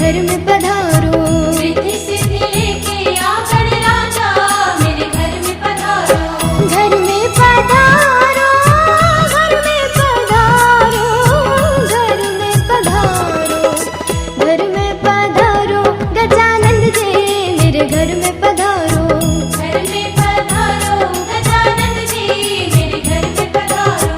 घर में पधारो। रिद्धि सिद्धि लेके आ गणराजा मेरे घर में पधारो। घर में पधारो, घर में पधारो, घर में पधारो, घर में पधारो गजानंद जी मेरे घर में पधारो। घर में पधारो गजानंद जी मेरे घर में पधारो।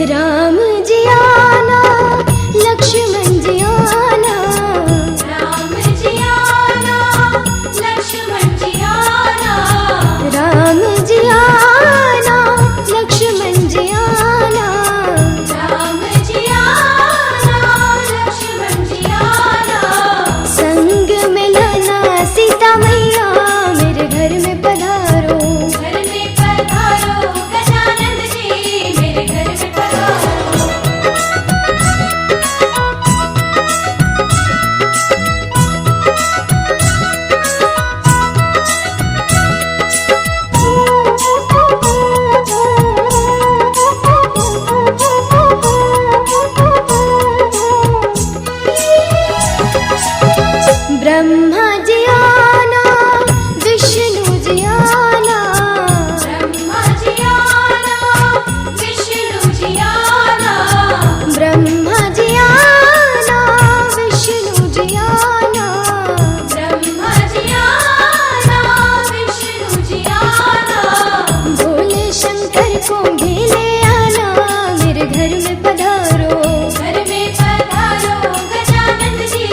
राम जी आना, लक्ष्मण जी आना, राम जी आना, लक्ष्मण जी आना, राम जी आना, लक्ष्मण जी आना, राम जी आना, लक्ष्मण जी आना। संग में लाना सीता मैया मेरे घर में पधारो। घर में पधारो गजानंद जी मेरे घर में पधारो। ब्रह्मा जी आना, विष्णु जी आना, ब्रह्मा जी आना, विष्णु जी आना, ब्रह्मा जी आना, विष्णु जी आना, ब्रह्मा जी आना, विष्णु जी आना। भोले शंकर को भी ले आना मेरे घर में पधारो। घर में पधारो गजानंद जी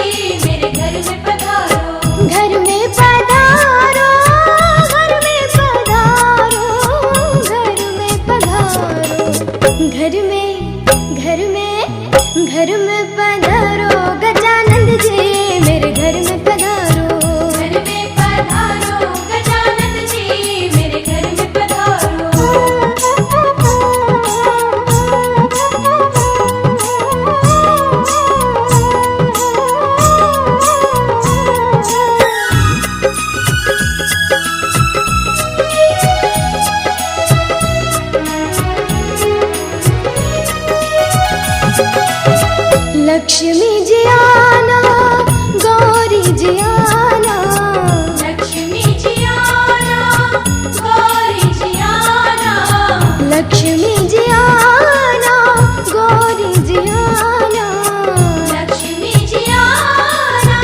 मेरे घर में पधारो। घर में पधारो, घर में पधारो, घर में पधारो, घर में पधारो गजानंद जी मेरे घर में पधारो। घर में पधारो गजानंद जी मेरे घर में पधारो। लक्ष्मी जी आना, गौरी जी आना, लक्ष्मी जी आना, गौरी जी आना, लक्ष्मी जी आना, गौरी जी आना, लक्ष्मी जी आना,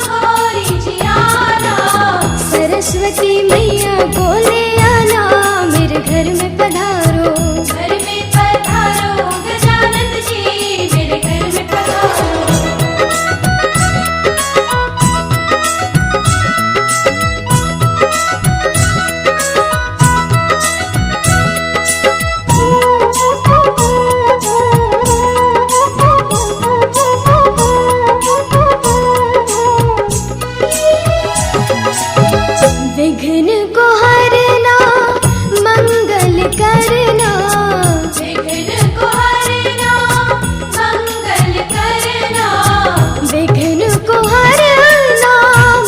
गौरी जी आना। सरस्वती मैया को ले आना मेरे घर में पधारो। घर में पधारो गजानंद जी मेरे घर में पधारो। विघ्न को हरना, मंगल करना, विघ्न को हरना, मंगल करना, विघ्न को हरना,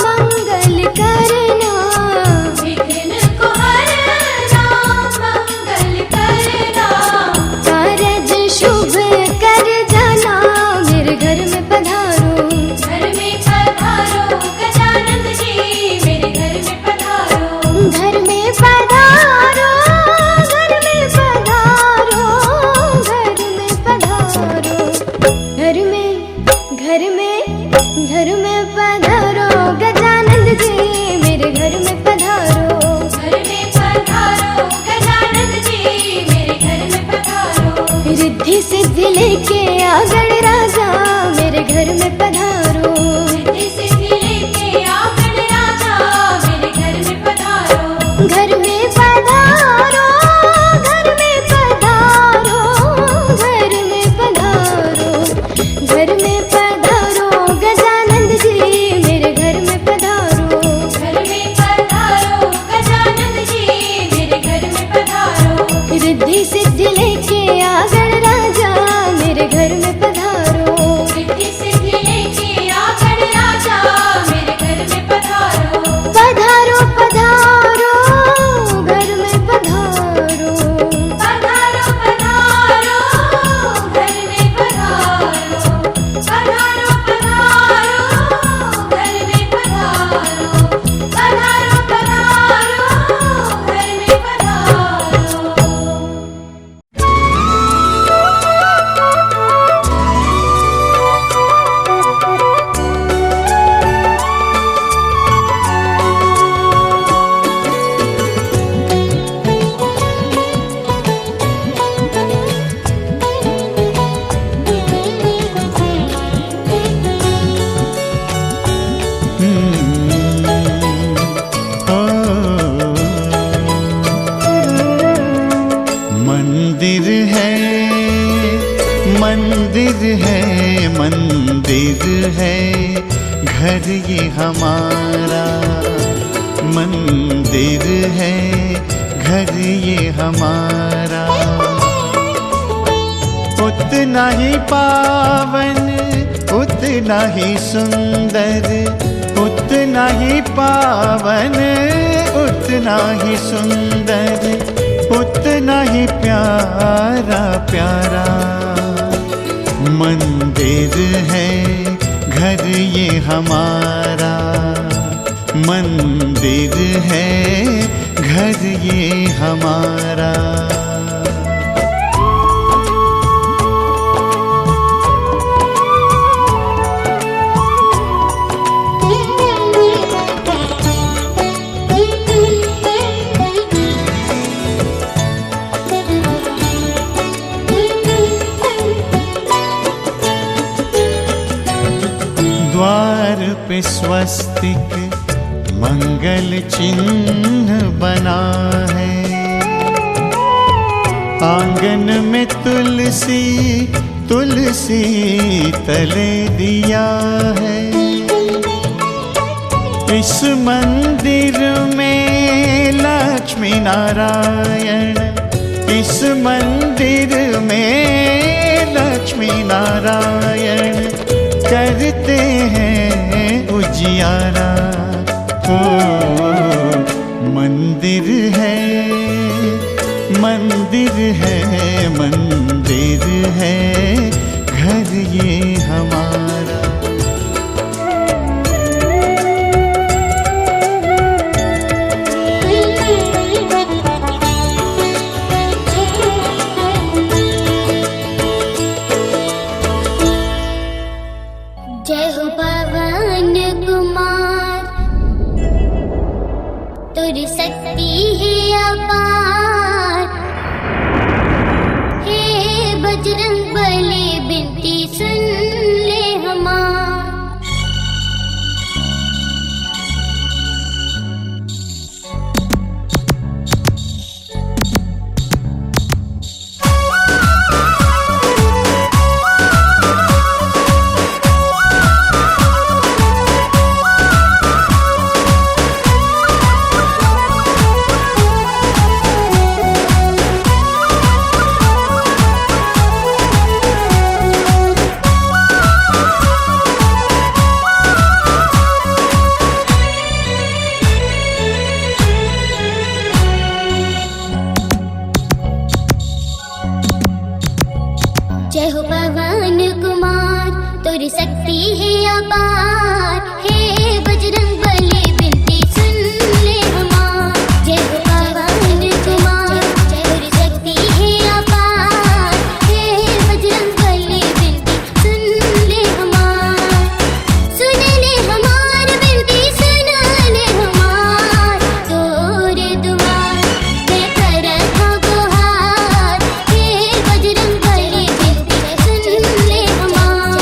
मंगल करना, विघ्न को हरना, मंगल करना। कारज शुभ कर जाना मेरे घर में पधारो। घर में पधारो गजानंद जी मेरे घर में पधारो। घर में पधारो, घर में पधारो, घर में पधारो, घर में पधारो गजानंद जी मेरे घर में पधारो। घर में पधारो गजानंद जी मेरे घर में पधारो। रिद्धि सिद्धि लेके आ गणराजा मेरे घर में पधारो। रिद्धि सिद्धि लेके आ गणराजा मेरे घर में पधारो। घर में पधारो, घर में पधारो, घर में पधारो, घर में पधारो गजानंद जी मेरे घर में पधारो। घर में पधारो गजानंद जी मेरे घर में पधारो। रिद्धि सिद्धि लेके आ गणराजा है, मंदिर है, मंदिर है घर ये हमारा, मंदिर है घर ये हमारा। उतना ही पावन, उतना ही सुंदर, उतना ही पावन, उतना ही सुंदर, उतना ही प्यारा प्यारा मंदिर है घर ये हमारा, मंदिर है घर ये हमारा। द्वार पे स्वस्तिक मंगल चिन्ह बना है, आंगन में तुलसी तुलसी तले दिया है। इस मंदिर में लक्ष्मी नारायण, इस मंदिर में लक्ष्मी नारायण करते हैं उजियारा। ओ मंदिर है, मंदिर है, मंदिर है घर ये हमारा। जय हो पवन कुमार, तुर शक्ति है अपार। हे बजरंग बली बिनती सुन ले हमार। जय हो पवन कुमार, तुर शक्ति है अपार। हे बजरंग बली बिनती सुन ले हमार। जय हो पवन कुमार, तुर शक्ति है अपार। हे बजरंग बली बिनती सुन ले हमार। सुन ले हमार बिनती, सुन ले हमार। तोरे दुआर पे करत हो गुहार। हे बजरंग बली सुन ले हमार।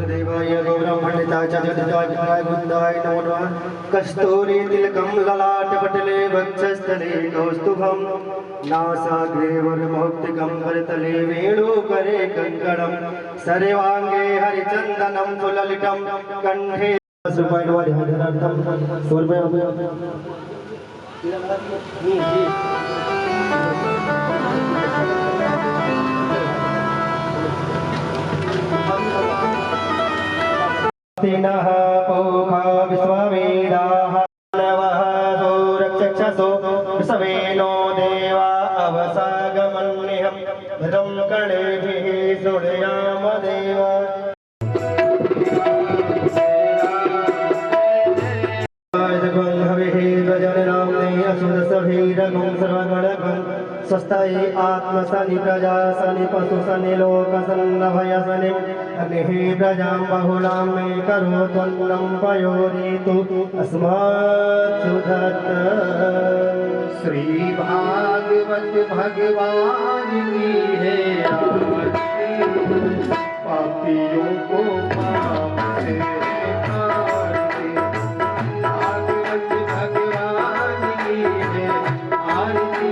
देवाय गौरमण्डिताय च जगद्धाय बुद्धाय नमो नमः। कस्तूरी तिलकं ललाटपटले वक्षस्थले कौस्तुभं नासाग्रे वरमौक्तिकं करतले वेणुकरे कङ्कणं सर्वाङ्गे हरिचन्दनं सुललितं कण्ठे तिनः पोखा विश्ववेदाः नवः सोरक्षक्षसो विश्वेनो देवा अवसागमन्निहं भद्रं कर्णेभिः शृणुयाम देवा। स्वस्ताये आत्मसनि प्रजा सनि पशु सनि लोक सन्नभय सनि अग्निः प्रजां बहुलां मे करोत्वन्नं पयोरितु अस्मात् सुधत्। श्री भागवत भगवान की है आरती, पापियों को पाप से तारती। भागवत भगवान की है आरती,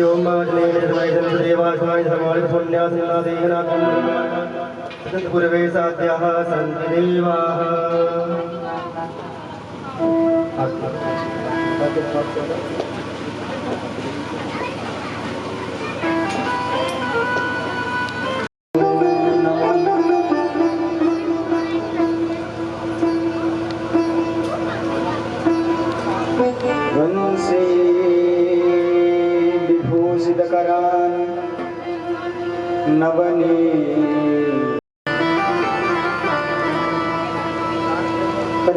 ओम देवास्माय समालित पुण्यासिनादेहनाथं पूर्वे साध्याः सन्ति देवाः। भूषित करान नवनीत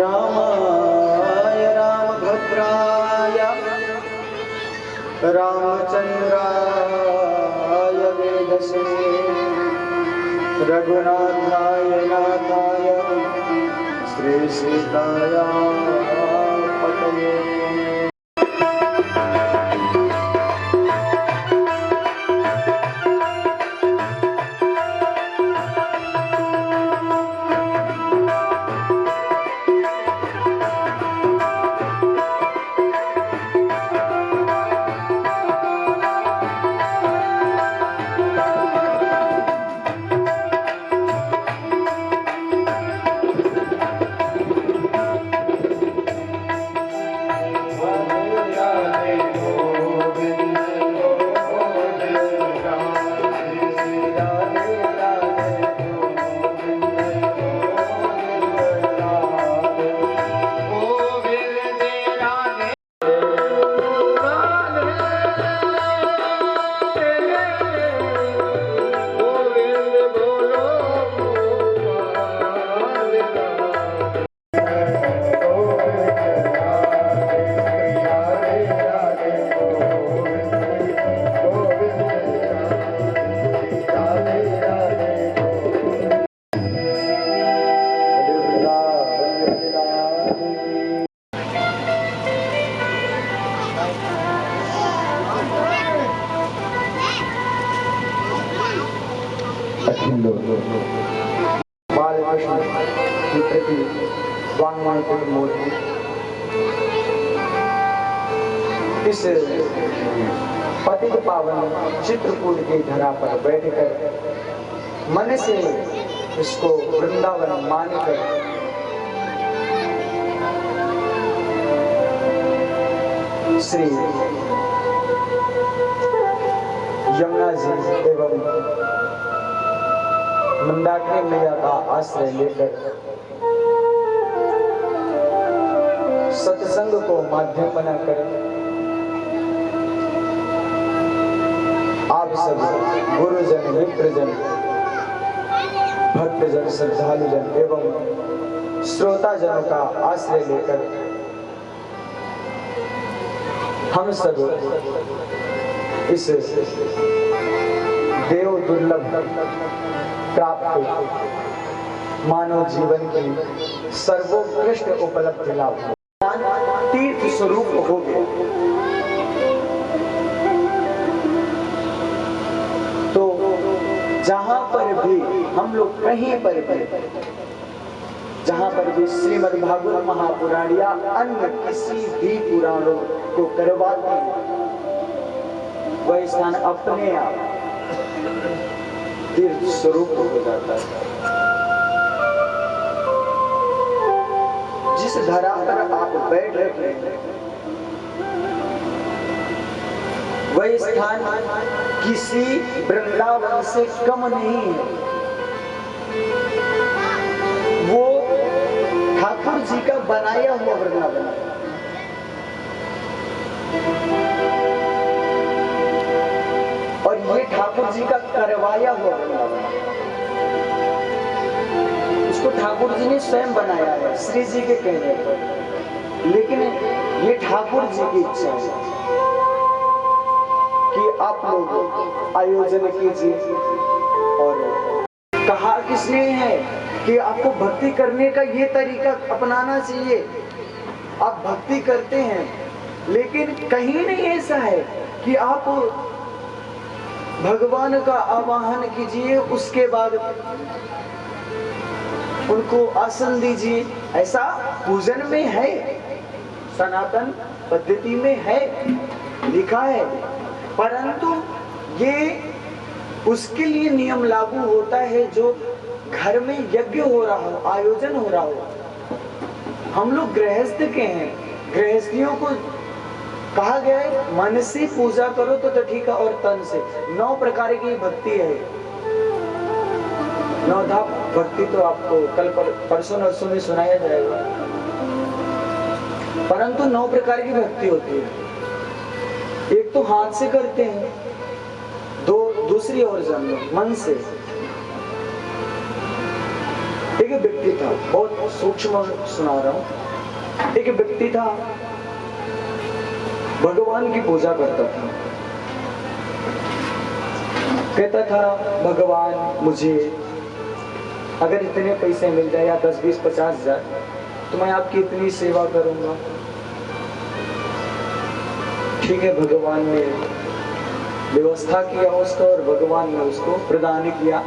रामाय रामभद्राय रामचंद्राय वेदसे रघुनाथाय नाथाय श्री सीताय पतये। बालकृष्ण की प्रति वांग्मयिक मूर्ति इस पतित पावन चित्रकूट की धरा पर बैठकर मन से इसको वृंदावन मानकर श्री यमुना जी एवं मंदाकिनी मैया का आश्रय लेकर सत्संग को माध्यम बनाकर आप सब गुरुजन, मित्रजन, भक्तजन, श्रद्धालुजन एवं श्रोताजनों का आश्रय लेकर हम सब इस देव दुर्लभ प्राप्त मानव जीवन की सर्वोत्कृष्ट उपलब्धि लाभ तीर्थ स्वरूप हो गया। तो जहां पर भी हम लोग कहीं पर भी जहां पर भी श्रीमद् भागवत महापुराण या अन्य किसी भी पुराणों को करवाते हैं वह स्थान अपने आप तीर्थ स्वरूप हो जाता है। जिस धरा पर आप बैठ रहे हैं वह स्थान किसी वृंदावन से कम नहीं है। वो ठाकुर जी का बनाया हुआ वृंदावन है। और ये ठाकुर जी का करवाया हुआ वृंदावन है। उसको ठाकुर जी ने स्वयं बनाया है श्री जी के कहने पर, लेकिन ये ठाकुर जी की इच्छा है कि आप लोग आयोजन कीजिए। और कहा किसने है कि आपको भक्ति करने का ये तरीका अपनाना चाहिए। आप भक्ति करते हैं लेकिन कहीं नहीं ऐसा है कि आप भगवान का आवाहन कीजिए उसके बाद उनको आसन दीजिए। ऐसा पूजन में है, सनातन पद्धति में है, लिखा है। परंतु ये उसके लिए नियम लागू होता है जो घर में यज्ञ हो रहा हो, आयोजन हो रहा हो। हम लोग गृहस्थ के हैं, गृहस्थियों को कहा गया है मन से पूजा करो तो ठीक है, और तन से 9 प्रकार की भक्ति है। 9 धाप भक्ति तो आपको कल परसों नरसों में सुनाया जाएगा। परंतु 9 प्रकार की भक्ति होती है। एक तो हाथ से करते हैं, दूसरी ओर जान लो मन से। एक व्यक्ति था, बहुत सूक्ष्म सुना रहा हूं। एक व्यक्ति था, भगवान की पूजा करता था। कहता था भगवान मुझे अगर इतने पैसे मिल जाए या 10, 20, 50 हजार तो मैं आपकी इतनी सेवा करूंगा। ठीक है, भगवान ने व्यवस्था किया उसका और भगवान ने उसको प्रदान किया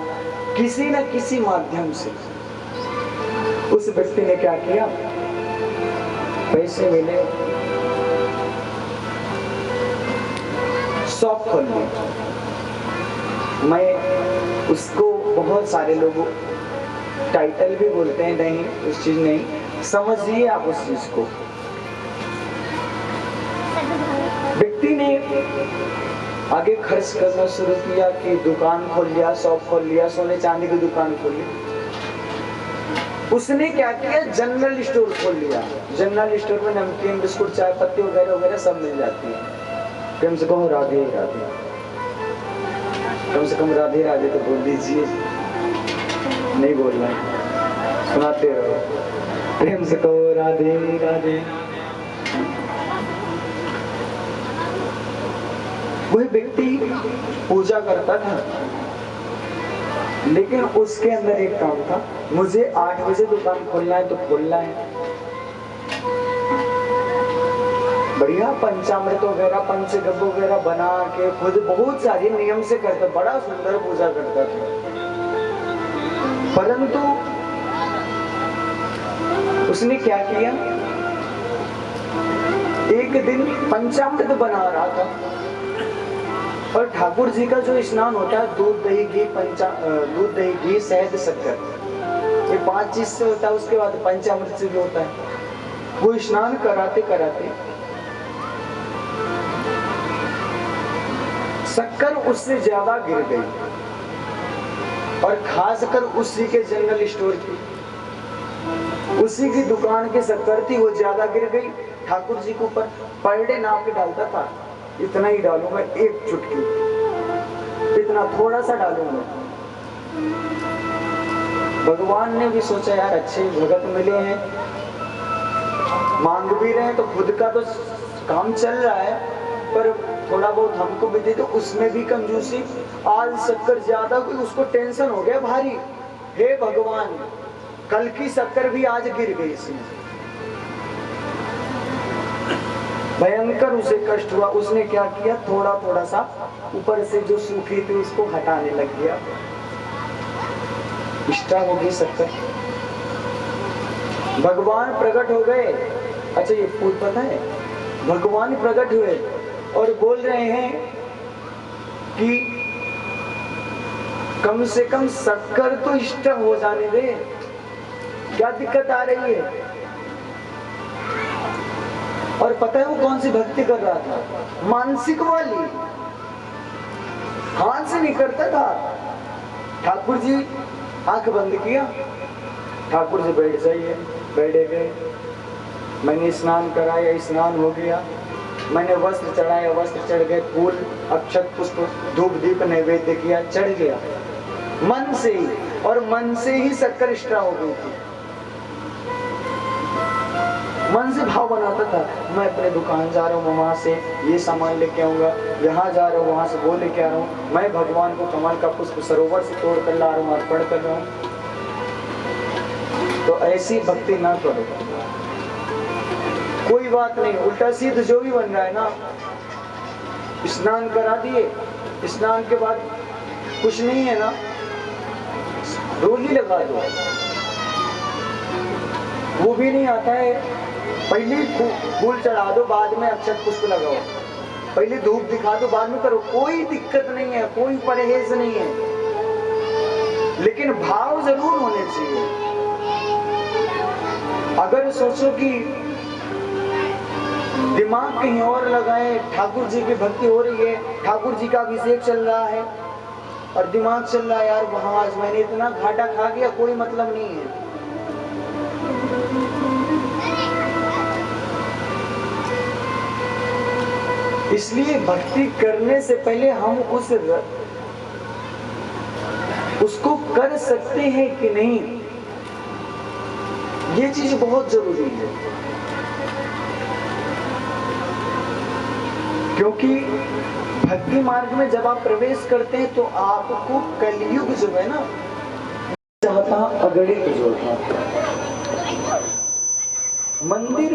किसी न किसी माध्यम से। उस व्यक्ति ने क्या किया, पैसे मिले, शॉप खोल ली। मैं उसको बहुत सारे लोगों टाइटल भी बोलते हैं, नहीं उस चीज नहीं, समझिए आप उस चीज को। व्यक्ति ने आगे खर्च करना शुरू किया कि दुकान खोल लिया, शॉप खोल लिया, सोने चांदी की दुकान खोल ली। उसने क्या किया, जनरल स्टोर खोल लिया। जनरल स्टोर में नमकीन, बिस्कुट, चाय पत्ती वगैरह वगैरह सब मिल जाती है। कम से कम राधे राधे, कम से कम राधे राधे तो बोल दीजिए, नहीं बोलना है, सुनाते रहो। प्रेम से कहो राधे राधे। वह व्यक्ति पूजा करता था, लेकिन उसके अंदर एक काम था, मुझे 8 बजे दुकान खोलना है तो खोलना है। बढ़िया पंचामृत वगैरह, पंचगव्य वगैरह बना के खुद बहुत सारे नियम से करता, बड़ा सुंदर पूजा करता था। परंतु उसने क्या किया, एक दिन पंचामृत बना रहा था और ठाकुर जी का जो स्नान होता है, दूध दही घी, दूध दही घी, शहद, शक्कर, ये 5 चीज से होता है। उसके बाद पंचामृत से भी होता है। वो स्नान कराते कराते शक्कर उससे ज्यादा गिर गई, और खासकर उसी के जनरल स्टोर की, उसी की दुकान की शक्कर थी, वो ज्यादा गिर गई। ठाकुर जी के ऊपर पर डे नाप के डालता था, इतना ही डालूंगा, 1 चुटकी, इतना थोड़ा सा डालूंगा। भगवान ने भी सोचा यार अच्छे भगत मिले हैं, मांग भी रहे हैं, तो खुद का तो काम चल रहा है, पर थोड़ा बहुत हमको भी दे दो। उसमें भी कंजूसी, आज शक्कर ज्यादा, कोई उसको टेंशन हो गया भारी। हे भगवान, कल की शक्कर भी आज गिर गई इसमें, भयंकर उसे कष्ट हुआ। उसने क्या किया, थोड़ा थोड़ा सा ऊपर से जो सूखी थी उसको हटाने लग गया, इष्टा हो गई शक्कर। भगवान प्रकट हो गए। अच्छा ये पूछ पता है, भगवान प्रकट हुए और बोल रहे हैं कि कम से कम शक्कर तो इष्ट हो जाने दे, क्या दिक्कत आ रही है। और पता है वो कौन सी भक्ति कर रहा था, मानसिक वाली, हाथ से नहीं करता था। ठाकुर जी आंख बंद किया, ठाकुर जी बैठ जाइए, बैठे गए। मैंने स्नान कराया, स्नान हो गया। मैंने वस्त्र चढ़ाया, वस्त्र चढ़ गए। फूल, अक्षत, पुष्प, धूप दीप नैवेद्य किया, चढ़ गया मन से ही, और मन से ही शक्कर इष्टा हो गई थी। मन से भाव बनाता था, मैं अपने दुकान जा रहा हूँ, वहां से ये सामान लेके आऊंगा, यहाँ जा रहा हूँ, वहां से वो लेके आ रहा हूँ, मैं भगवान को कमल का पुष्प सरोवर से तोड़ कर ला रहा हूँ, अर्पण कर रहा हूँ। तो ऐसी भक्ति ना करो, कोई बात नहीं, उल्टा सीध जो भी बन रहा है ना, स्नान करा दिए, स्नान के बाद कुछ नहीं है ना, डोली लगा दो, वो भी नहीं आता है। पहले फूल चढ़ा दो, बाद में अक्षत पुष्प लगाओ, पहले धूप दिखा दो, बाद में करो, कोई दिक्कत नहीं है, कोई परहेज नहीं है, लेकिन भाव जरूर होने चाहिए। अगर सोचो कि दिमाग कहीं और लगाए, ठाकुर जी की भक्ति हो रही है, ठाकुर जी का अभिषेक चल रहा है, और दिमाग चल रहा है यार वहां आज मैंने इतना घाटा खा गया, कोई मतलब नहीं है। इसलिए भक्ति करने से पहले हम उसको कर सकते हैं कि नहीं, ये चीज बहुत जरूरी है। क्योंकि भक्ति मार्ग में जब आप प्रवेश करते हैं तो आपको कलयुग जो है ना चाहता अगणित जोड़ता। मंदिर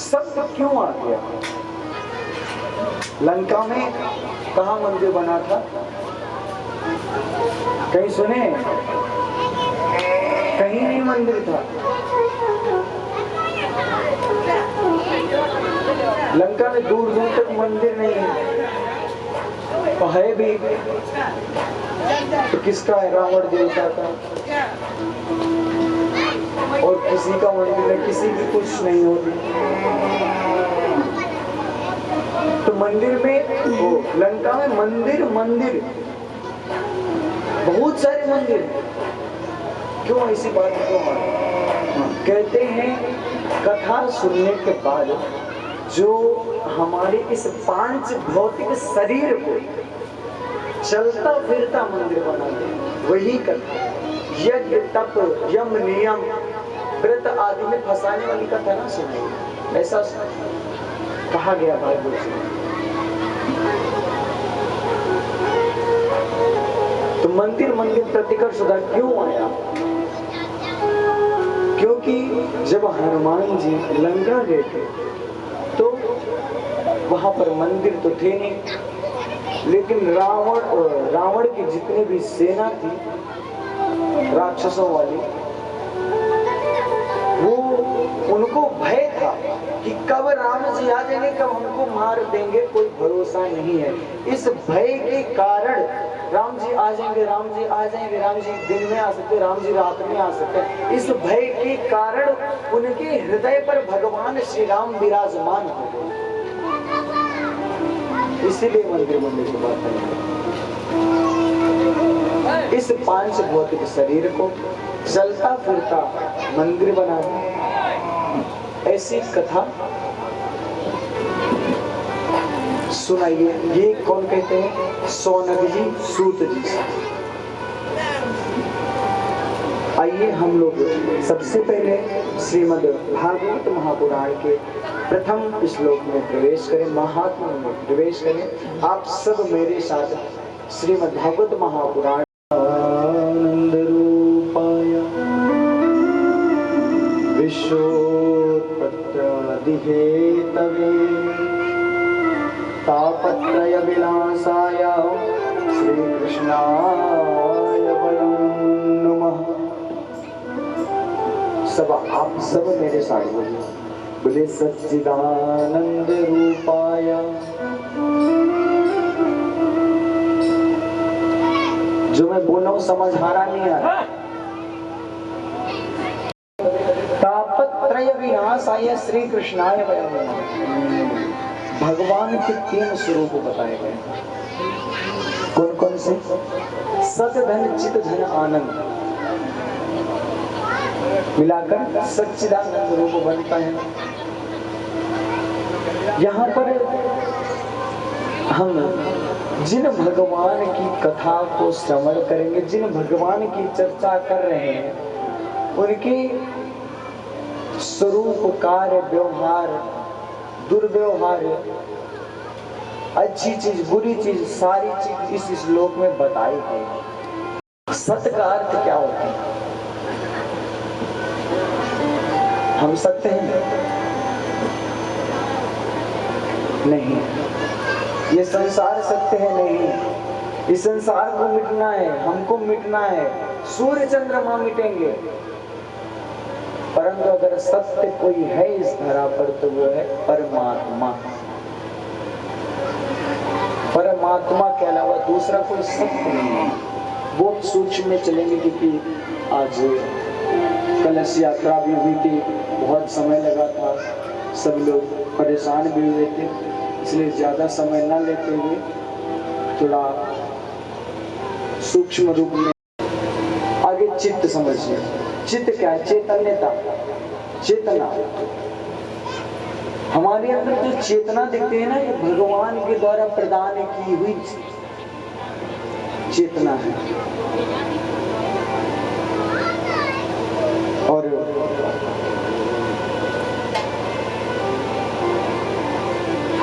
शब्द क्यों आ गया? लंका में कहाँ मंदिर बना था? कहीं सुने? कहीं नहीं मंदिर था। लंका में दूर दूर तक मंदिर नहीं है, तो है भी तो किसका है? रावण देवता का। और किसी का मंदिर है, किसी की कुछ नहीं होती। तो मंदिर में वो लंका में मंदिर बहुत सारे मंदिर। क्यों ऐसी बात क्यों? कहते हैं कथा सुनने के बाद जो हमारे इस पांच भौतिक शरीर को चलता फिरता मंदिर बना दे, वही कथा। यज्ञ तप यम नियम व्रत आदि में फंसाने वाली कथा ना सुनाई, ऐसा कहा गया भागवत में। तो मंदिर प्रतिकर्ष क्यों आया? क्योंकि जब हनुमान जी लंका गए थे तो वहां पर मंदिर तो थे नहीं, लेकिन रावण की जितनी भी सेना थी राक्षसों वाली, वो उनको भय था कि कब राम जी आ जाएंगे, कब हमको मार देंगे, कोई भरोसा नहीं है। इस भय के कारण राम जी आ जाएंगे, राम जी आ जाएंगे, राम जी दिन में आ सकते, राम जी रात में आ सकते। इस भय के कारण उनके हृदय पर भगवान श्री राम विराजमान हो गए। इसीलिए मंदिर की बात है। इस पांच भौतिक शरीर को चलता फिरता मंदिर बना दे, ऐसी कथा सुनाइए। ये कौन कहते हैं? सौनक जी, सूत जी। आइए हम लोग सबसे पहले श्रीमद् भागवत महापुराण के प्रथम श्लोक में प्रवेश करें, महात्म्य में प्रवेश करें। आप सब मेरे साथ श्रीमद् भागवत महापुराण आनंद रूपाय विश्वोत्पत्त्यादि हेतवे तापत्रय विनाशाय श्री कृष्णाय वयं नमः। सब आप सब मेरे साथ बोलिए, बोले सच्चिदानंद रूपाय। जो मैं बोल रहा हूं समझ आ रहा नहीं आ रहा? तापत्रय विनाशाय श्री कृष्णाय वयं नमः। भगवान के तीन स्वरूप बताए गए। कौन कौन से? सत धन चित धन आनंद मिलाकर सच्चिदानंद रूप बनता है। यहाँ पर हम जिन भगवान की कथा को श्रवण करेंगे, जिन भगवान की चर्चा कर रहे हैं, उनके स्वरूप, कार्य, व्यवहार, दुर्व्यवहार, अच्छी चीज, बुरी चीज, सारी चीज इस श्लोक में बताई गई। सत्य का अर्थ क्या होता है? हम सत्य हैं? नहीं। ये संसार सत्य है? नहीं। इस संसार को मिटना है, हमको मिटना है। सूर्य चंद्रमा मिटेंगे, परंतु अगर सत्य कोई है इस धरा पर तो वो है परमात्मा। परमात्मा के अलावा दूसरा कोई सत्य नहीं है। बहुत सूक्ष्म में चलेंगे, क्योंकि आज कलश यात्रा भी हुई थी, बहुत समय लगा था, सब लोग परेशान भी हुए थे, इसलिए ज्यादा समय न लेते हुए थोड़ा सूक्ष्म रूप में आगे चित्त समझिए। चित्त क्या है? चैतन्यता, चेतना। हमारे अंदर जो चेतना दिखते हैं ना, ये भगवान के द्वारा प्रदान की हुई चेतना है। और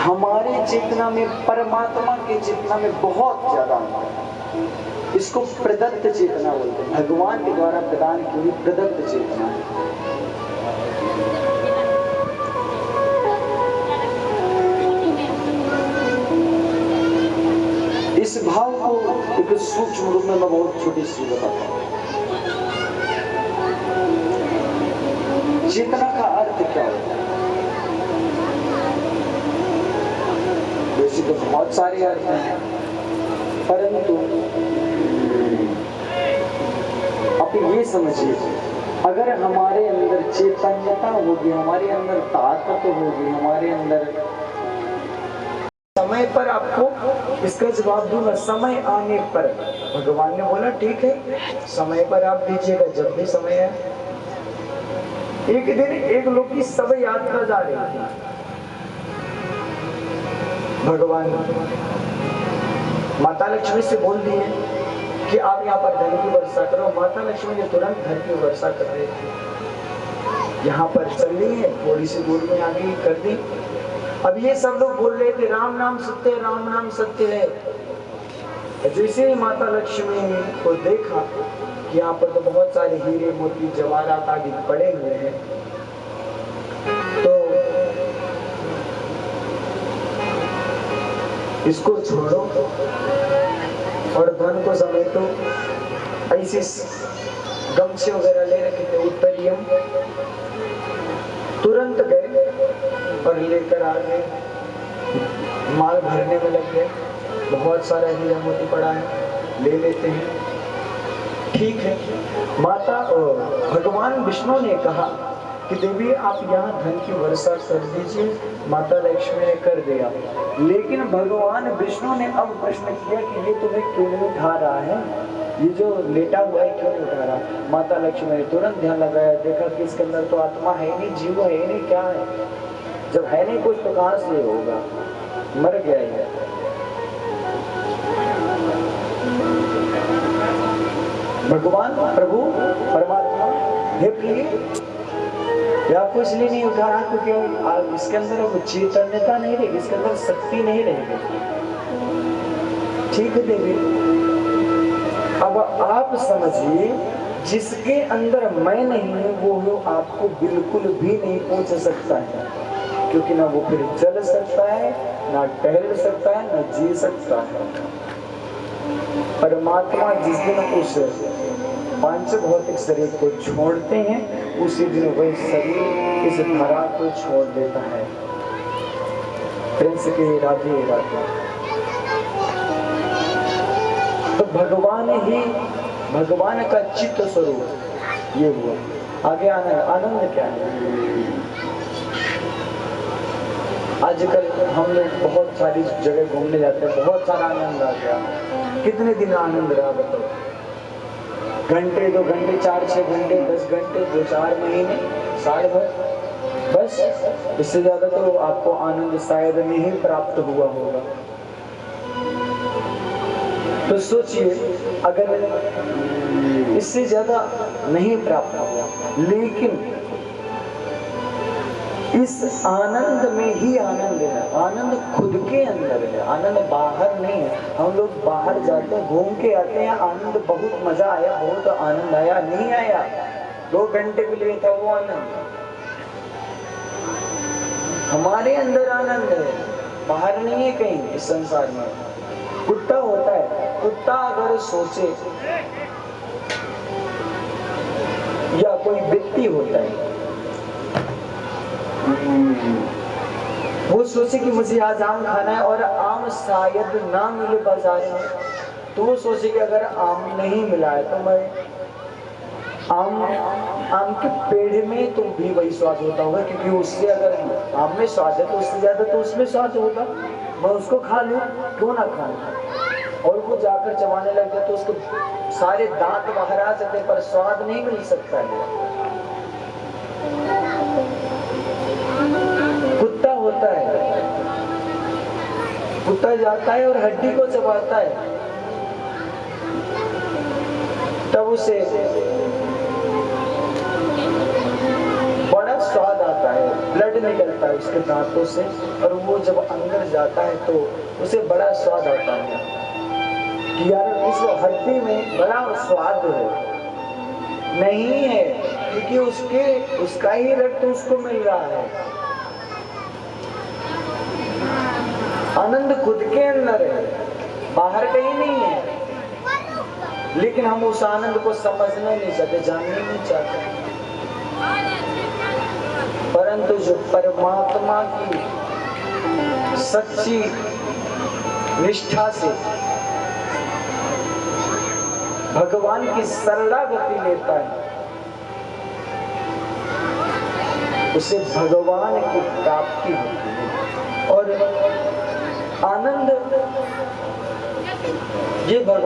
हमारे चेतना में परमात्मा के चेतना में बहुत ज्यादा अंतर है। इसको प्रदत्त चेतना बोलते हैं, भगवान के द्वारा प्रदान की हुई प्रदत्त चेतना है। इस भाव को एक सूक्ष्म रूप में मैं बहुत छोटी सी बताता हूँ। चेतना का अर्थ क्या होता है? वैसे तो बहुत सारे अर्थ हैं, परंतु आप ये समझिए, अगर हमारे अंदर चैतन्यता होगी, हमारे अंदर ताकत होगी, हमारे अंदर समय पर आपको इसका जवाब दूंगा। समय आने पर भगवान ने बोला ठीक है, समय पर आप दीजिएगा, जब भी समय है। एक दिन एक लोग की सब यात्रा जा रही थी। भगवान माता लक्ष्मी से बोल दिए कि आप यहाँ पर धन की वर्षा करो। माता लक्ष्मी ने तुरंत धन की वर्षा कर रहे थे। यहाँ पर चल रही है, थोड़ी सी दूर में आगे कर दी। अब ये सब लोग बोल रहे थे राम नाम सत्य है, राम नाम सत्य है। जैसे ही माता लक्ष्मी को देखा कि यहाँ पर तो बहुत सारे हीरे मोती जवाहरात आदि पड़े हुए हैं, तो इसको छोड़ो और धन को समेटो। ऐसे गमछे वगैरह ले रखे थे, उत्तरियम, तुरंत गए और लेकर आ गए। माल भरने में लग गए। बहुत सारा हीरा मोती पड़ा है, ले लेते हैं। ठीक है, माता भगवान विष्णु ने कहा कि देवी आप यहाँ धन की वर्षा कर दीजिए। माता लक्ष्मी ने कर दिया, लेकिन भगवान विष्णु ने अब प्रश्न किया कि ये तुम्हें क्यों नहीं उठा रहा है, ये जो लेटा हुआ है क्यों नहीं उठा रहा। माता लक्ष्मी ने तुरंत ध्यान लगाया, देखा कि इसके अंदर तो आत्मा है नहीं, जीव है नहीं, क्या है। जब है नहीं कुछ तो कहां से होगा, मर गया है। भगवान प्रभु परमात्मा हे प्रिय, या कुछ इसलिए नहीं उठा रहा क्योंकि इसके अंदर वो चैतन्यता नहीं रहेगी, इसके अंदर शक्ति नहीं रहेगी। ठीक है देवी, अब आप समझिए, जिसके अंदर मैं नहीं है वो आपको बिल्कुल भी नहीं पहुंच सकता है, क्योंकि ना वो फिर चल सकता है, ना टहल सकता है, ना जी सकता है। परमात्मा जिस दिन उस पांच भौतिक शरीर को छोड़ते हैं, उसी दिन वह शरीर इस धरा को छोड़ देता है। प्रिंस के राधे राधे। तो भगवान का चित्त स्वरूप ये हुआ। आगे आनंद क्या है? आजकल हम लोग बहुत सारी जगह घूमने जाते हैं, बहुत सारा आनंद आ गया। कितने दिन आनंद रहा बताओ? घंटे, 2 घंटे, 4-6 घंटे, 10 घंटे, 2-4 महीने, साल भर, बस। इससे ज्यादा तो आपको आनंद शायद नहीं प्राप्त हुआ होगा। तो सोचिए, अगर इससे ज्यादा नहीं प्राप्त हुआ, लेकिन इस आनंद में ही आनंद है। आनंद खुद के अंदर है, आनंद बाहर नहीं है। हम लोग बाहर जाते हैं, घूम के आते हैं, आनंद बहुत मजा आया, बहुत आनंद आया, नहीं आया, 2 घंटे के लिए था वो आनंद। हमारे अंदर आनंद है, बाहर नहीं है कहीं इस संसार में। कुत्ता होता है, कुत्ता अगर सोचे, या कोई व्यक्ति होता है, वो सोचे कि मुझे आज आम खाना है और आम शायद ना मिले बाजार में, तो वो सोचे कि अगर आम नहीं मिला है तो मैं आम के पेड़ में तो भी वही स्वाद होता होगा, क्योंकि उससे अगर आम में स्वाद है तो उससे ज्यादा तो उसमें स्वाद होगा, मैं उसको खा लूं, क्यों ना खाऊं। और वो जाकर चबाने लग जाए तो उसके सारे दांत बाहर आ सकते, पर स्वाद नहीं मिल सकता है। कुत्ता कुत्ता जाता है और हड्डी को चबाता है, तब उसे बड़ा स्वाद आता है, ब्लड निकलता है उसके दांतों से, और वो जब अंदर जाता है तो उसे बड़ा स्वाद आता है कि यार इस हड्डी में बड़ा स्वाद है। नहीं है, क्योंकि उसका ही रक्त उसको मिल रहा है। आनंद खुद के अंदर है, बाहर कहीं नहीं है, लेकिन हम उस आनंद को समझना नहीं चाहते, जानना नहीं चाहते। परंतु जो परमात्मा की सच्ची निष्ठा से भगवान की शरणागति लेता है, उसे भगवान की प्राप्ति होती है। और आनंद ये भगवान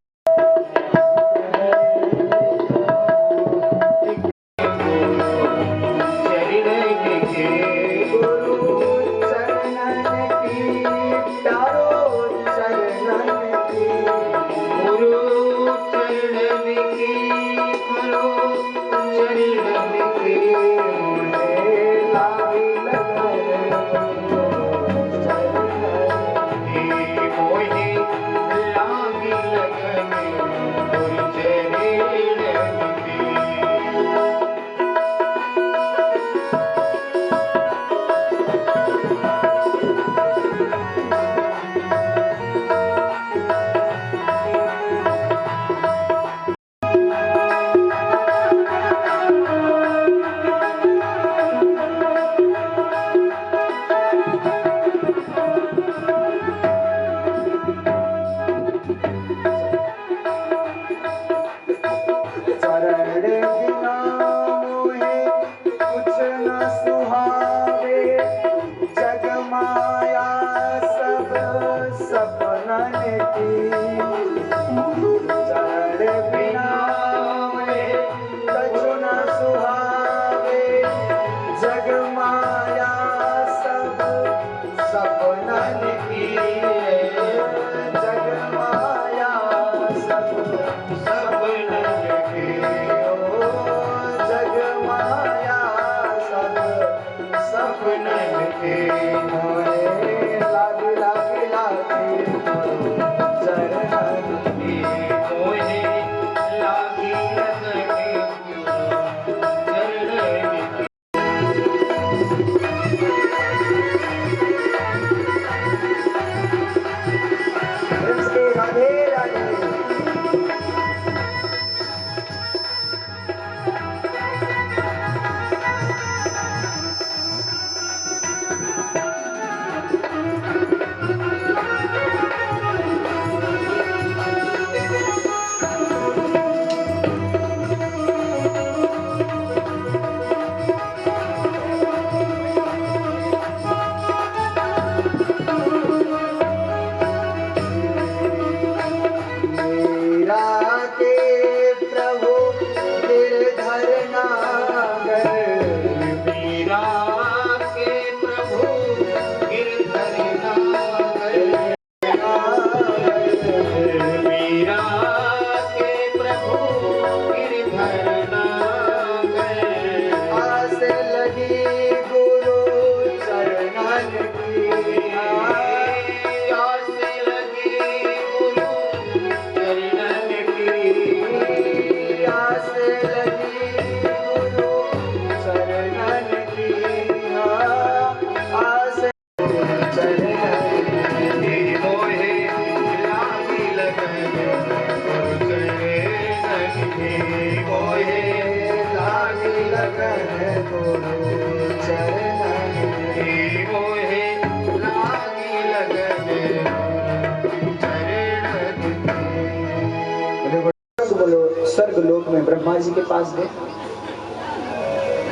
स्वर्ग लोक में ब्रह्मा जी के पास गए।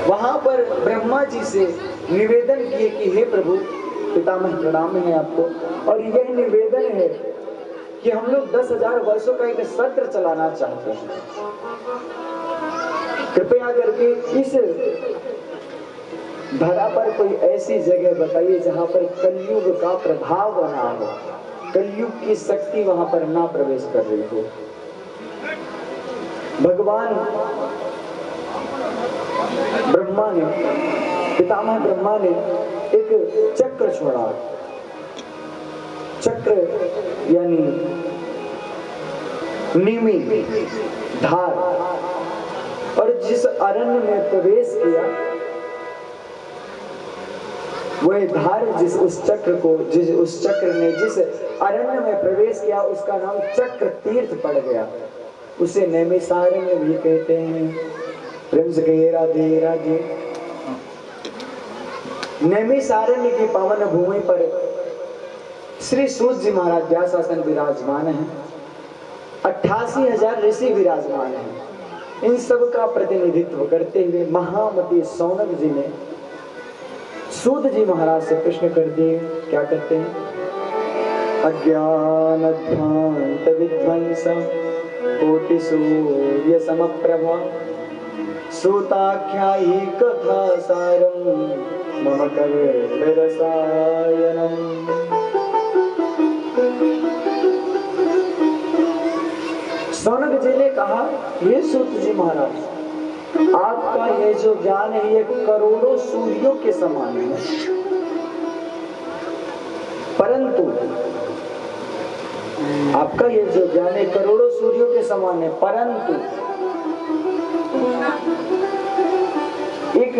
वहां पर ब्रह्मा जी से निवेदन किए कि हे प्रभु, पितामह प्रणाम है आपको, और यह निवेदन है कि हम लोग 10,000 वर्षों का एक सत्र चलाना चाहते हैं। कृपया करके इस धरा पर कोई ऐसी जगह बताइए जहां पर कलयुग का प्रभाव बना हो। कलयुग की शक्ति वहां पर ना प्रवेश कर रही हो। भगवान ब्रह्मा ने, पितामह ब्रह्मा ने एक चक्र छोड़ा। चक्र यानी नीमी धार, और जिस अरण्य में प्रवेश किया वह धार, उस चक्र ने जिस अरण्य में प्रवेश किया उसका नाम चक्र तीर्थ पड़ गया। उसे नैमिषारण्य भी कहते हैं। प्रेम से कहिए राधे राधे। नैमिषारण्य की पावन भूमि पर श्री सूत जी महाराज व्यासासन विराजमान है। 88,000 ऋषि विराजमान हैं। इन सब का प्रतिनिधित्व करते हुए महामती सौनक जी ने सूत जी महाराज से प्रश्न कर दिए। क्या करते हैं? अज्ञान ध्यान विध्वंस कोटि सूर्य समप्रभा सूताख्यायी कथा सारम मम कर्म रसायनम। सौनक जी ने कहा, ये सूत जी महाराज, आपका ये जो ज्ञान है ये करोड़ों सूर्यों के समान है, परंतु आपका ये जो ज्ञान है करोड़ों सूर्यों के समान है, परंतु एक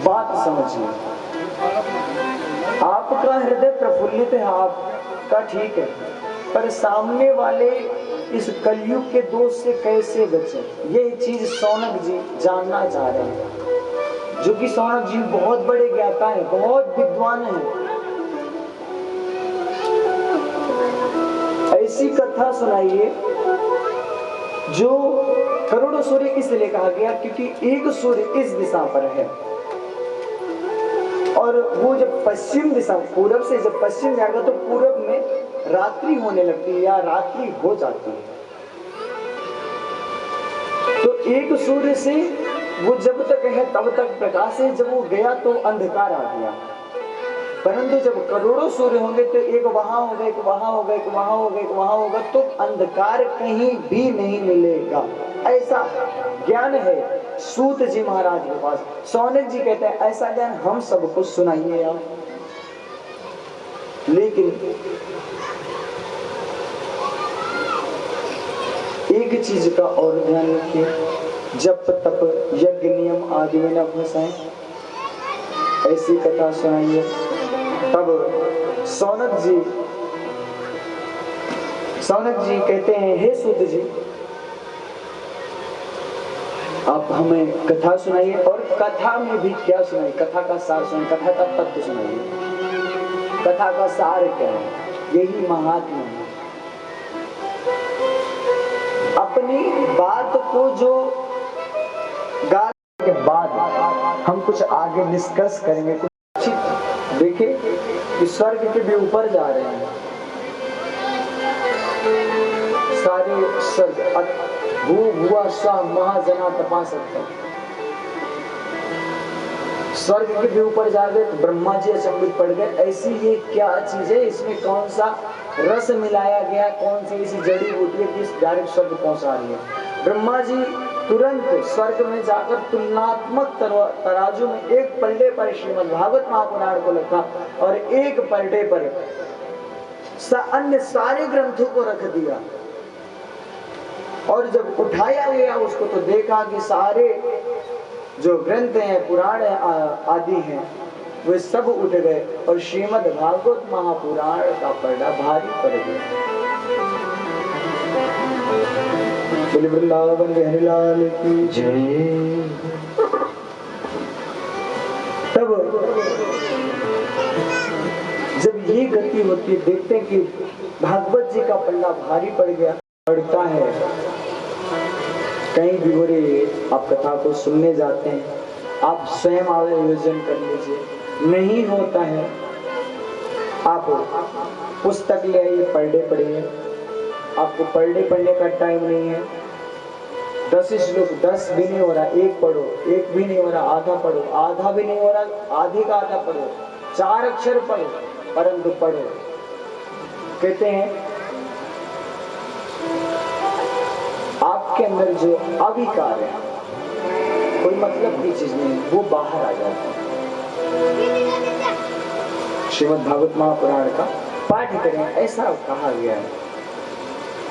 बात समझिए, आपका हृदय प्रफुल्लित है, आपका ठीक है, पर सामने वाले इस कलयुग के दोष से कैसे बचे, ये चीज सौनक जी जानना चाह रहे हैं। जो कि सौनक जी बहुत बड़े ज्ञाता हैं, बहुत विद्वान हैं। ऐसी कथा सुनाइए जो करोड़ों सूर्य इसलिए कहा गया क्योंकि एक सूर्य इस दिशा पर है, और वो जब पश्चिम दिशा, पूरब से जब पश्चिम जाएगा तो पूरब में रात्रि होने लगती है या रात्रि हो जाती है। तो एक सूर्य से वो जब तक है तब तक प्रकाश है, जब वो गया तो अंधकार आ गया। परंतु जब करोड़ों सूर्य होंगे तो एक वहां होगा, एक वहां होगा, एक वहां होगा, एक वहां होगा, तो अंधकार कहीं भी नहीं मिलेगा। ऐसा ज्ञान है सूत जी महाराज के पास। सौनक जी कहते हैं ऐसा ज्ञान हम सबको सुनाइए आप। लेकिन एक चीज का और ध्यान रखिए, जब तप यज्ञ नियम आदि में न फंसाएं, ऐसी कथा सुनाइए। तब सौनक जी कहते हैं, हे सूत जी, आप हमें कथा सुनाइए, और कथा में भी क्या सुनाइए, कथा का सार सुनाइए, कथा का तत्व सुनाइए। कथा का सार क्या है? यही महात्मा है। अपनी बात को जो गाने के बाद हम कुछ आगे निष्कर्ष करेंगे। कुछ देखिए कि स्वर्ग के भी ऊपर जा रहे हैं सारे स्वर्ग। भुआ स्वा महाजना तपा सकते, स्वर्ग के भी ऊपर जा गए तो ब्रह्मा जी अचंभित पड़ गए। ऐसी ये क्या चीज है, इसमें कौन सा रस मिलाया गया, कौन सी ऐसी जड़ी बूटी है कि इस डायरेक्ट स्वर्ग पहुंचा रही है। ब्रह्मा जी तुरंत स्वर्ग में जाकर तुलनात्मक तराजू में एक पलड़े पर श्रीमद् भागवत महापुराण को रखा और एक पलड़े पर अन्य सारे ग्रंथों को रख दिया। और जब उठाया गया उसको तो देखा कि सारे जो ग्रंथ हैं, पुराण आदि हैं, वे सब उठ गए और श्रीमद् भागवत महापुराण का पलड़ा भारी पड़ गया। वृंदावन बिहारी लाल की जय। तब जब ये गति होती है, देखते हैं कि भागवत जी का पल्ला भारी पड़ गया, पड़ता है। कहीं भी हो रही, आप कथा को सुनने जाते हैं, आप स्वयं आयोजन कर लीजिए। नहीं होता है, आप पुस्तक ले आइए, पढ़े पढ़िए। आपको पढ़ने पढ़ने का टाइम नहीं है, 10 श्लोक 10 भी नहीं हो रहा, एक पढ़ो, एक भी नहीं हो रहा, आधा पढ़ो, आधा भी नहीं हो रहा, आधे का आधा पढ़ो, 4 अक्षर पढ़ो, परंतु पढ़ो। कहते हैं आपके अंदर जो अविकार है, कोई मतलब की चीज नहीं, वो बाहर आ जाता है। श्रीमद् भागवत महापुराण का पाठ करें, ऐसा कहा गया है।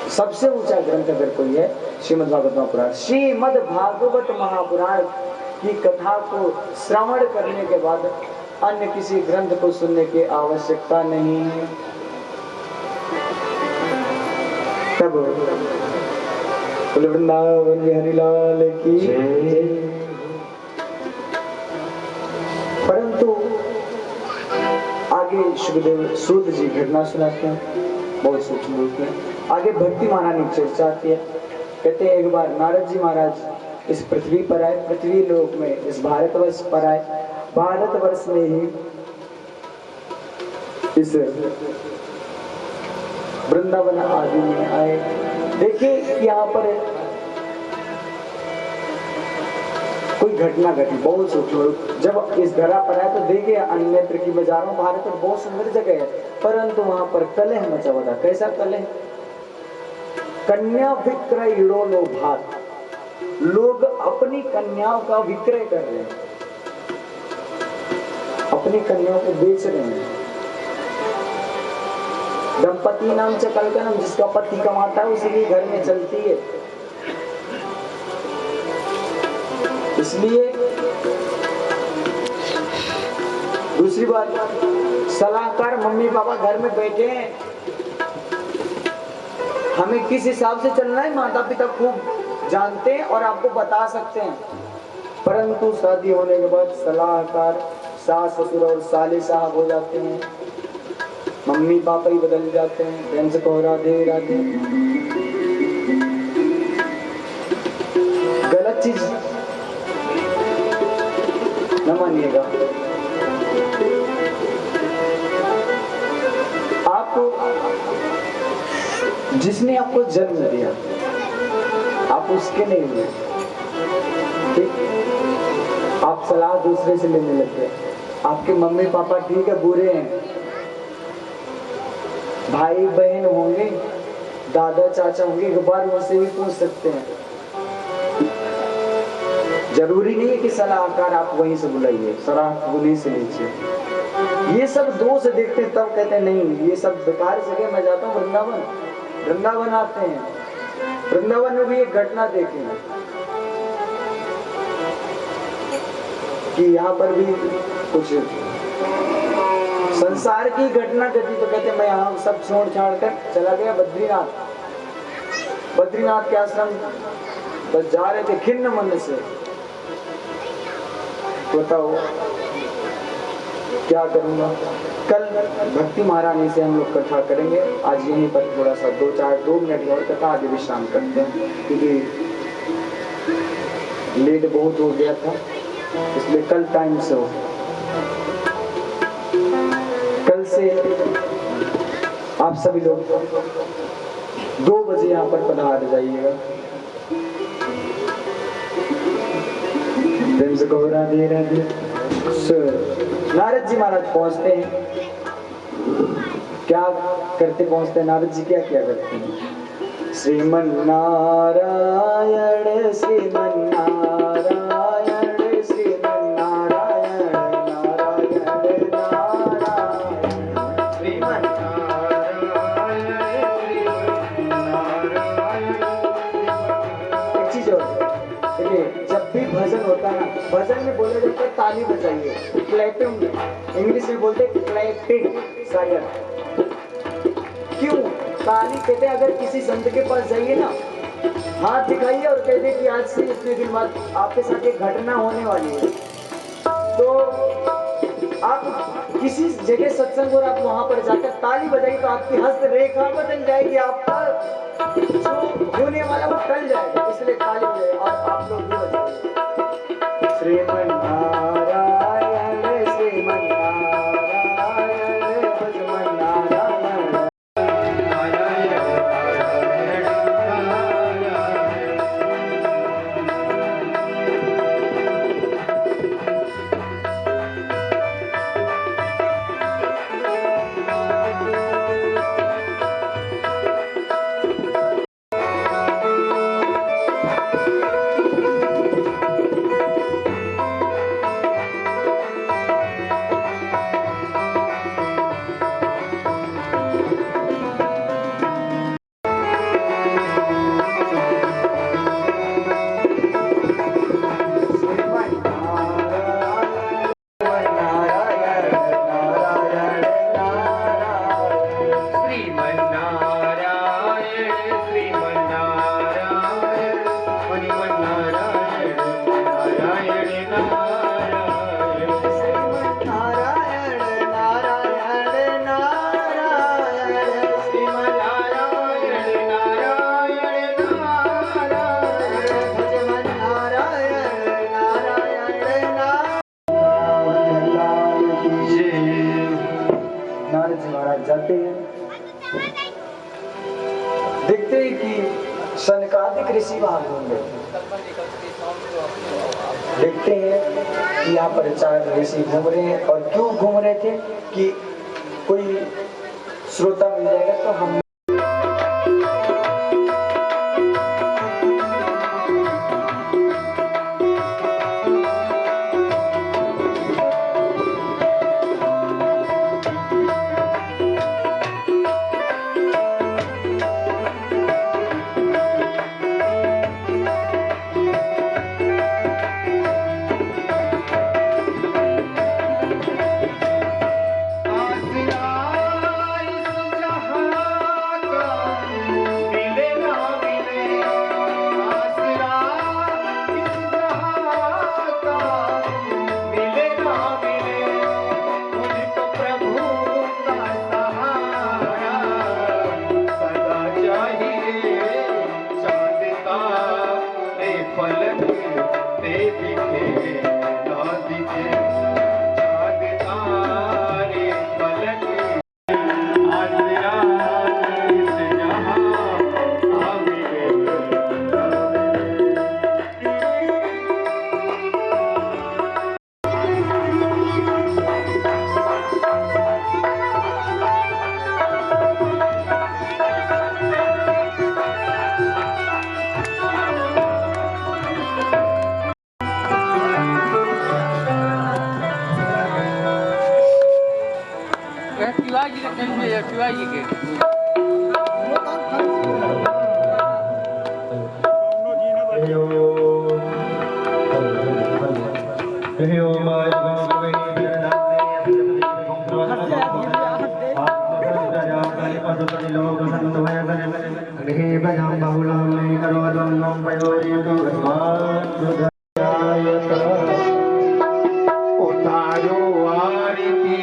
सबसे ऊंचा ग्रंथ अगर कोई है श्रीमद् भागवत महापुराण। श्रीमद् भागवत महापुराण की कथा को श्रवण करने के बाद अन्य किसी ग्रंथ को सुनने की आवश्यकता नहीं है। तब वृंदावन बिहारी लाल की जय। परंतु आगे सुखदेव सूत जी घटना सुनाते हैं, बहुत सूक्ष्म रूप में। आगे भक्ति महारानी चर्चा आती है। कहते हैं एक बार नारद जी महाराज इस पृथ्वी पर आए, पृथ्वी लोक में इस भारतवर्ष पर आए। भारतवर्ष में ही इस वृंदावन आदि में आए। देखिए यहाँ पर कोई घटना घटी, बहुत सूक्ष्म। जब इस धरा पर आए तो देखिए अन्यत्र की बाजारों, भारत में बहुत सुंदर जगह है, परंतु वहां पर कलह मचा हुआ था। कैसा कलह? कन्या विक्रय भात, लोग अपनी कन्याओं का विक्रय कर रहे हैं, अपनी कन्याओं को बेच रहे हैं। दंपति नाम से कलकनम, जिसका पति कमाता है उसी के घर में चलती है। इसलिए दूसरी बात, सलाहकार मम्मी पापा घर में बैठे हैं, हमें किस हिसाब से चलना है माता पिता खूब जानते हैं और आपको बता सकते हैं। परंतु शादी होने के बाद सलाहकार सास ससुर और साले साहब हो जाते हैं, मम्मी पापा ही बदल जाते हैं। प्रेम से कहो राधे राधे। गलत चीज न मानिएगा। आपको जिसने आपको जन्म दिया आप उसके नहीं हुए, ठीक? आप सलाह दूसरे से लेने लगते। आपके मम्मी पापा ठीक है बुरे हैं, भाई बहन होंगे, दादा चाचा होंगे, एक बार उनसे भी पूछ सकते हैं। जरूरी नहीं है कि सलाहकार आप वहीं से बुलाइए, सलाह उन्हीं से लीजिए। ये सब दोष देखते हैं तब कहते हैं नहीं ये सब बेकार जगह। मैं जाता हूँ वृंदावन, वृंदावन आते हैं, वृंदावन में भी एक घटना देखे कि यहाँ पर भी कुछ संसार की घटना घटी। तो कहते मैं यहाँ सब छोड़ छाड़ कर चला गया बद्रीनाथ। बद्रीनाथ के आश्रम बस जा रहे थे खिन्न मन से। बताओ क्या करूंगा। कल भक्ति महारानी से हम लोग कथा करेंगे। आज यहीं पर थोड़ा सा 2 मिनट और कथा आगे विश्राम करते हैं, क्योंकि लेट बहुत हो गया था, इसलिए कल टाइम से हो। कल से आप सभी लोग 2 बजे यहाँ पर पधार जाइएगा। प्रेम से कहो राधे राधे। नारद जी महाराज पहुंचते हैं, क्या करते पहुंचते हैं नारद जी, क्या क्या करते हैं? श्रीमन नारायण श्रीमन नारायण श्रीमन नारायण नारायण नारायण श्रीमन नारायण श्रीमन नारायण। एक चीज और देखिए, जब भी भजन होता है ना, भजन में बोला जाता है ताली बजाइए, क्लैपिंग, इंग्लिश में बोलते हैं क्लैपिंग शायद। क्यों ताली कहते हैं? अगर किसी संत के पास जाइए ना, हाथ दिखाइए और कहते कि आज से इतने दिन बाद आपके साथ एक घटना होने वाली है, तो आप किसी जगह सत्संग और आप वहां पर जाकर ताली बजाइए तो आपकी हस्त रेखा बदल जाएगी, आपका जो होने वाला वो टल जाएगा। इसलिए ताली बजाइए और आप लोग भी बजाइए। श्रीमन नारायण श्रीमन नारायण भजमन नारायण। सनकादिक ऋषि वहां घूम रहे थे। देखते हैं कि यहाँ पर 4 ऋषि घूम रहे हैं, और क्यों घूम रहे थे कि कोई श्रोता मिल जाएगा तो हम उतारो आरती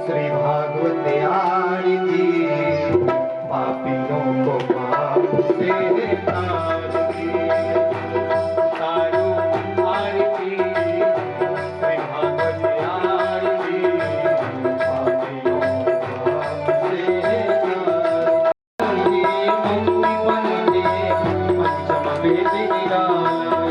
श्री भागवत आरती, पापियों को पाप से तारती। उतारो आरती श्री भागवत आरती, पापियों को पाप से तारती। पंचम वेद निराला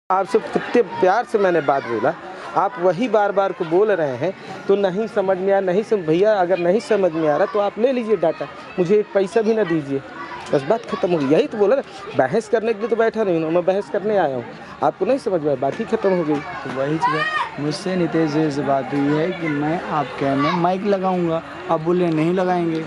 आपसे कितने प्यार से मैंने बात बोला, आप वही बार बार को बोल रहे हैं तो नहीं समझ में आया, नहीं समझ भैया अगर नहीं समझ में आ रहा तो आप ले लीजिए डाटा, मुझे एक पैसा भी ना दीजिए, बस बात खत्म हो गई। यही तो बोला ना, बहस करने के लिए तो बैठा नहीं हूँ, मैं बहस करने आया हूँ, आपको नहीं समझ में आया, बात ही खत्म हो गई। तो वही चीज़ मुझसे नितेश जी से बात हुई है कि मैं आपके में माइक लगाऊंगा, आप बोले नहीं लगाएंगे।